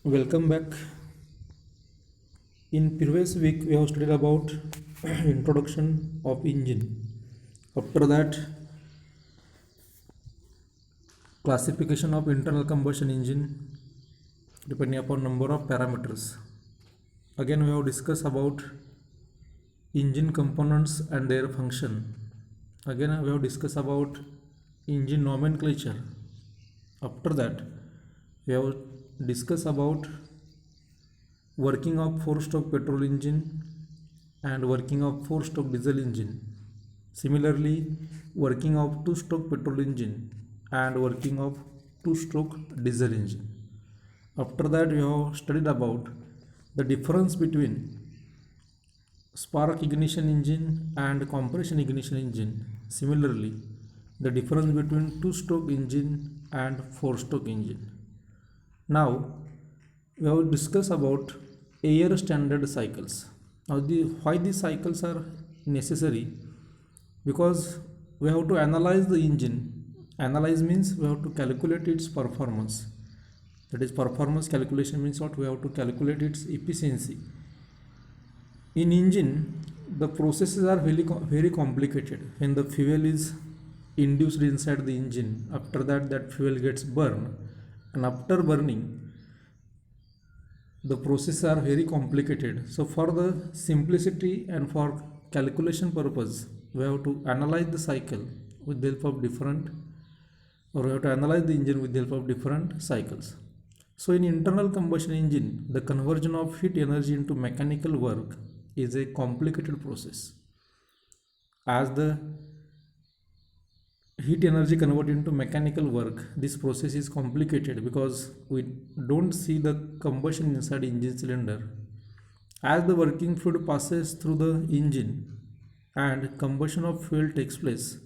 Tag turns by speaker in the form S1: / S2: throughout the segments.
S1: Welcome back. In previous week, we have studied about introduction of engine. After that, classification of internal combustion engine depending upon number of parameters. Again, we have discussed about engine components and their function. Again, we have discussed about engine nomenclature. After that, we have discussed about working of 4-stroke petrol engine and working of 4-stroke diesel engine. Similarly, working of 2-stroke petrol engine and working of 2-stroke diesel engine. After that, we have studied about the difference between spark ignition engine and compression ignition engine. Similarly, the difference between 2-stroke engine and 4-stroke engine. Now, we have discussed about air standard cycles. Now, why these cycles are necessary? Because we have to analyze the engine. Analyze means we have to calculate its performance. That is, performance calculation means what? We have to calculate its efficiency. In engine, the processes are very complicated. When the fuel is induced inside the engine, after that fuel gets burned, and after burning, the processes are very complicated. So for the simplicity and for calculation purpose, we have to analyze the cycle with the help of different, or we have to analyze the engine with the help of different cycles. So in internal combustion engine, the conversion of heat energy into mechanical work is a complicated process. As the heat energy converted into mechanical work, this process is complicated because we don't see the combustion inside engine cylinder. As the working fluid passes through the engine and combustion of fuel takes place,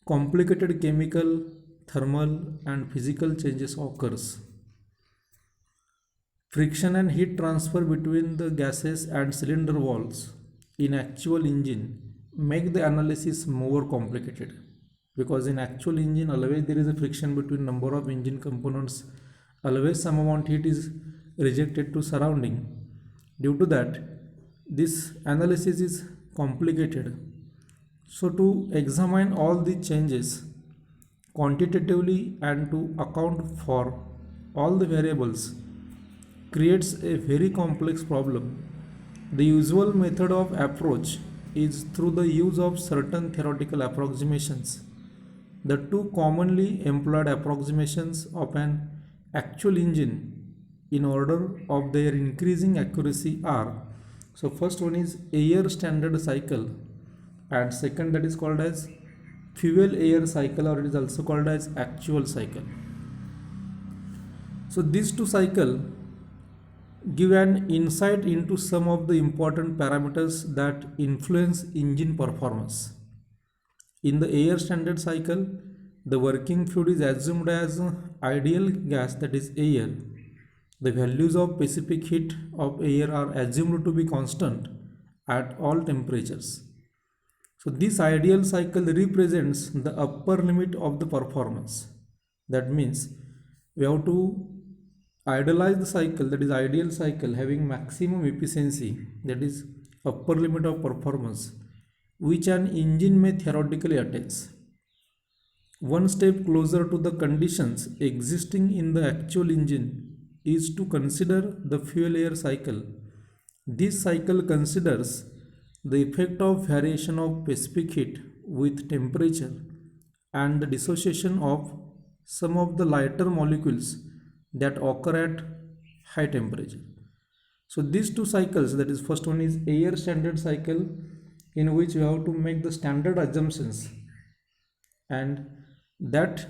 S1: complicated chemical, thermal and physical changes occurs. Friction and heat transfer between the gases and cylinder walls in actual engine make the analysis more complicated, because in actual engine always there is a friction between number of engine components, always some amount heat is rejected to surrounding. Due to that, this analysis is complicated. So to examine all the changes quantitatively and to account for all the variables creates a very complex problem. The usual method of approach is through the use of certain theoretical approximations. The two commonly employed approximations of an actual engine in order of their increasing accuracy are, so first one is air standard cycle, and second that is called as fuel air cycle, or it is also called as actual cycle. So these two cycles give an insight into some of the important parameters that influence engine performance. In the air standard cycle, the working fluid is assumed as ideal gas, that is air. The values of specific heat of air are assumed to be constant at all temperatures. So this ideal cycle represents the upper limit of the performance. That means we have to idealize the cycle, that is ideal cycle having maximum efficiency, that is upper limit of performance, which an engine may theoretically attain. One step closer to the conditions existing in the actual engine is to consider the fuel air cycle. This cycle considers the effect of variation of specific heat with temperature and the dissociation of some of the lighter molecules that occur at high temperature. So these two cycles, that is first one is air standard cycle, in which we have to make the standard assumptions and that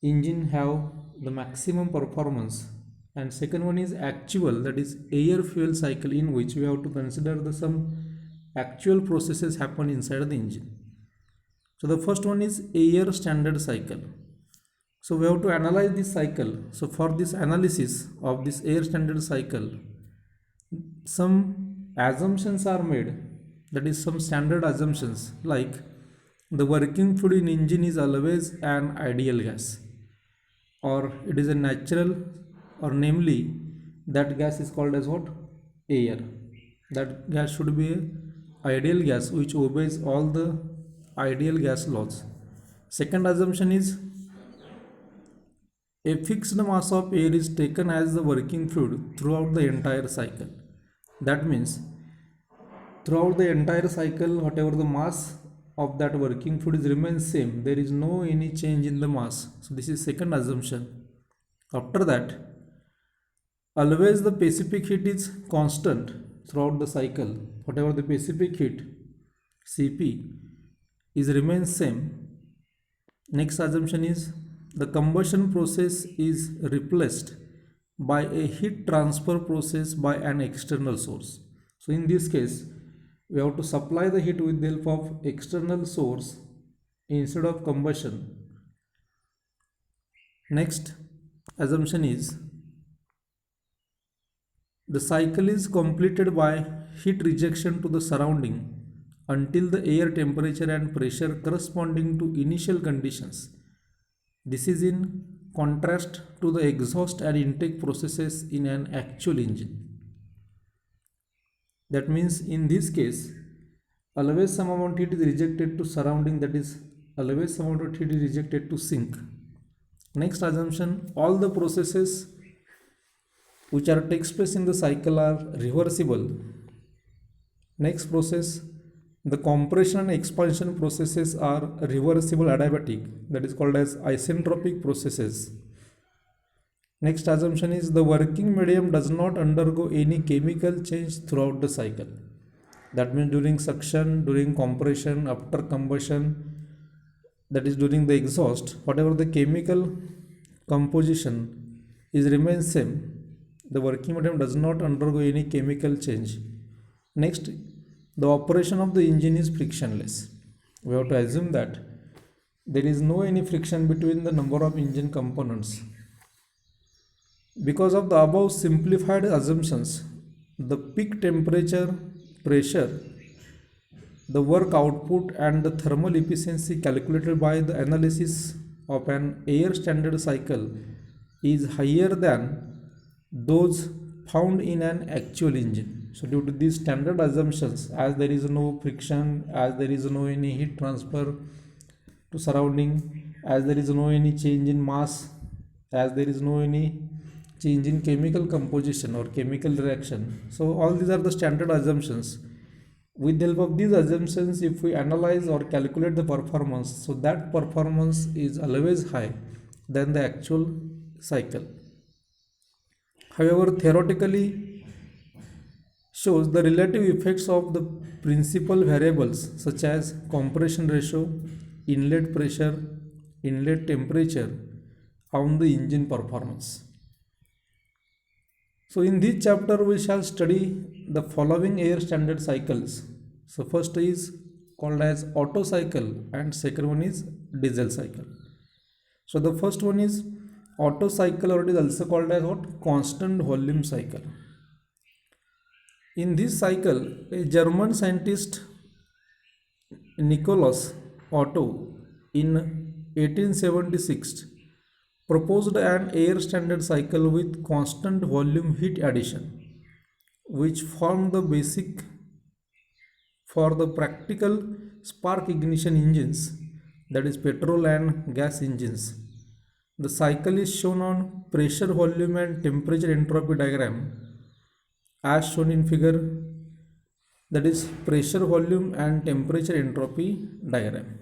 S1: engine have the maximum performance, and second one is actual, that is air fuel cycle, in which we have to consider the some actual processes happen inside the engine. So the first one is air standard cycle. So we have to analyze this cycle. So for this analysis of this air standard cycle, some assumptions are made, that is some standard assumptions, like the working fluid in engine is always an ideal gas, or it is a natural, or namely that gas is called as what? Air. That gas should be a ideal gas which obeys all the ideal gas laws. Second assumption is a fixed mass of air is taken as the working fluid throughout the entire cycle. That means throughout the entire cycle, whatever the mass of that working fluid remains same. There is no any change in the mass. So this is second assumption. After that, always the specific heat is constant throughout the cycle. Whatever the specific heat Cp is remains same. Next assumption is the combustion process is replaced by a heat transfer process by an external source. So in this case, we have to supply the heat with the help of external source instead of combustion. Next assumption is the cycle is completed by heat rejection to the surrounding until the air temperature and pressure corresponding to initial conditions. This is in contrast to the exhaust and intake processes in an actual engine. That means in this case, always some amount of heat is rejected to surrounding, that is always some amount of heat is rejected to sink. Next assumption, all the processes which are takes place in the cycle are reversible. Next process, the compression and expansion processes are reversible adiabatic, that is called as isentropic processes. Next assumption is the working medium does not undergo any chemical change throughout the cycle. That means during suction, during compression, after combustion, that is during the exhaust, whatever the chemical composition is remains same. The working medium does not undergo any chemical change. Next, the operation of the engine is frictionless. We have to assume that there is no any friction between the number of engine components. Because of the above simplified assumptions, the peak temperature, pressure, the work output and the thermal efficiency calculated by the analysis of an air standard cycle is higher than those found in an actual engine. So due to these standard assumptions, as there is no friction, as there is no any heat transfer to surrounding, as there is no any change in mass, as there is no any change in chemical composition or chemical reaction. So all these are the standard assumptions. With the help of these assumptions, if we analyze or calculate the performance, so that performance is always high than the actual cycle. However, theoretically shows the relative effects of the principal variables such as compression ratio, inlet pressure, inlet temperature on the engine performance. So in this chapter we shall study the following air standard cycles. So first is called as Otto cycle and second one is diesel cycle. So the first one is Otto cycle, or it is also called as what? Constant volume cycle. In this cycle, a German scientist Nikolaus Otto in 1876 proposed an air standard cycle with constant volume heat addition, which formed the basic for the practical spark ignition engines, that is petrol and gas engines. The cycle is shown on pressure, volume and temperature entropy diagram as shown in figure, that is pressure, volume and temperature entropy diagram.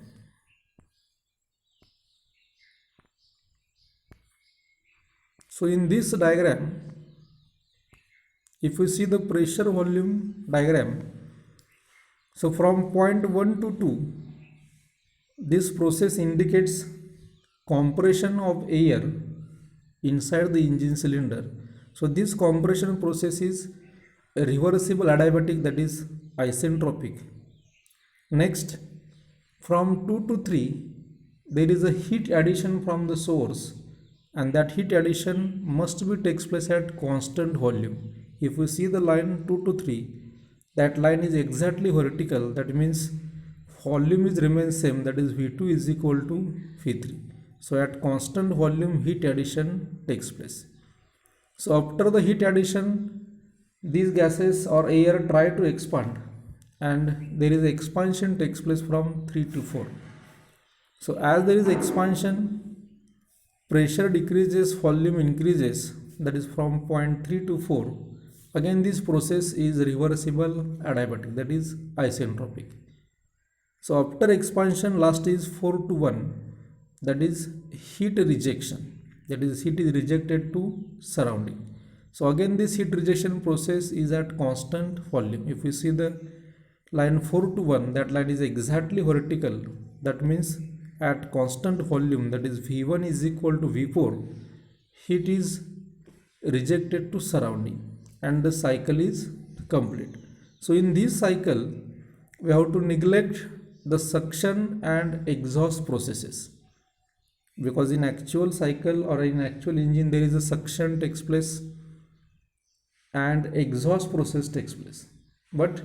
S1: So in this diagram, if we see the pressure volume diagram, so from point 1 to 2, this process indicates compression of air inside the engine cylinder. So this compression process is a reversible adiabatic, that is isentropic. Next, from 2 to 3, there is a heat addition from the source, and that heat addition must be takes place at constant volume. If we see the line 2 to 3, that line is exactly vertical, that means volume is remains same, that is V2 is equal to V3. So at constant volume heat addition takes place. So after the heat addition, these gases or air try to expand, and there is expansion takes place from 3 to 4. So as there is expansion, pressure decreases, volume increases, that is from point 3 to 4. Again this process is reversible adiabatic, that is isentropic. So after expansion, last is 4 to 1, that is heat rejection, that is heat is rejected to surrounding. So again this heat rejection process is at constant volume. If you see the line 4 to 1, that line is exactly vertical, that means at constant volume, that is V1 is equal to V4, heat is rejected to surrounding and the cycle is complete. So in this cycle we have to neglect the suction and exhaust processes, because in actual cycle or in actual engine there is a suction takes place and exhaust process takes place, but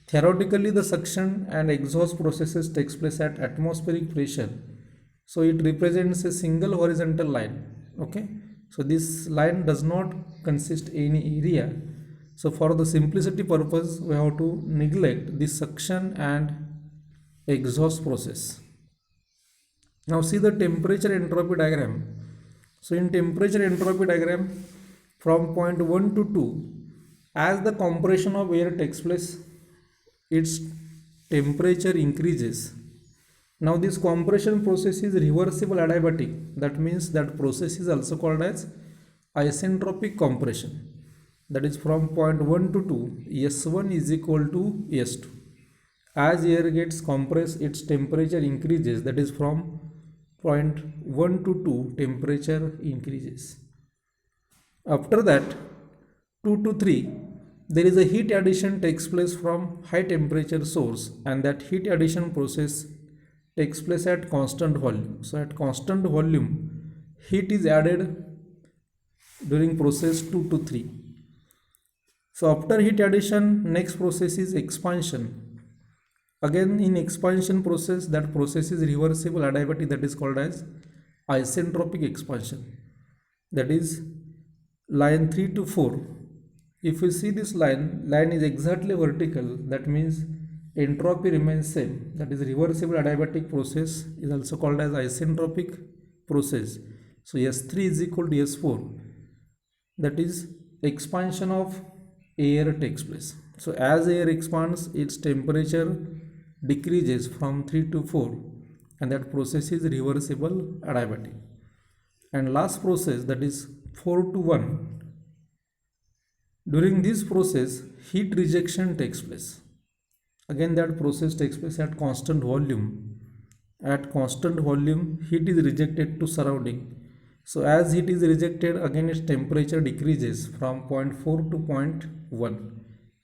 S1: theoretically the suction and exhaust processes takes place at atmospheric pressure, so it represents a single horizontal line. Okay, so this line does not consist any area, so for the simplicity purpose we have to neglect the suction and exhaust process. Now see the temperature entropy diagram. So in temperature entropy diagram, from point 1 to 2, as the compression of air takes place, its temperature increases. Now this compression process is reversible adiabatic, that means that process is also called as isentropic compression, that is from point 1 to 2, S1 is equal to S2. As air gets compressed, its temperature increases, that is from point 1 to 2 temperature increases. After that 2 to 3, there is a heat addition takes place from high temperature source, and that heat addition process takes place at constant volume. So at constant volume, heat is added during process 2 to 3. So after heat addition, next process is expansion. Again in expansion process, that process is reversible adiabatic, that is called as isentropic expansion, that is line 3 to 4. If you see this line is exactly vertical, that means entropy remains same, that is reversible adiabatic process is also called as isentropic process. So S3 is equal to S4, that is expansion of air takes place. So as air expands, its temperature decreases from 3 to 4, and that process is reversible adiabatic. And last process, that is 4 to 1, during this process heat rejection takes place. Again that process takes place at constant volume. At constant volume, heat is rejected to surrounding. So as heat is rejected, again its temperature decreases from 0.4 to 0.1,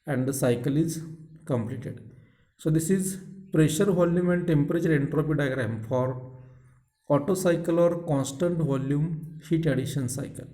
S1: and the cycle is completed. So this is pressure, volume and temperature entropy diagram for Otto cycle or constant volume heat addition cycle.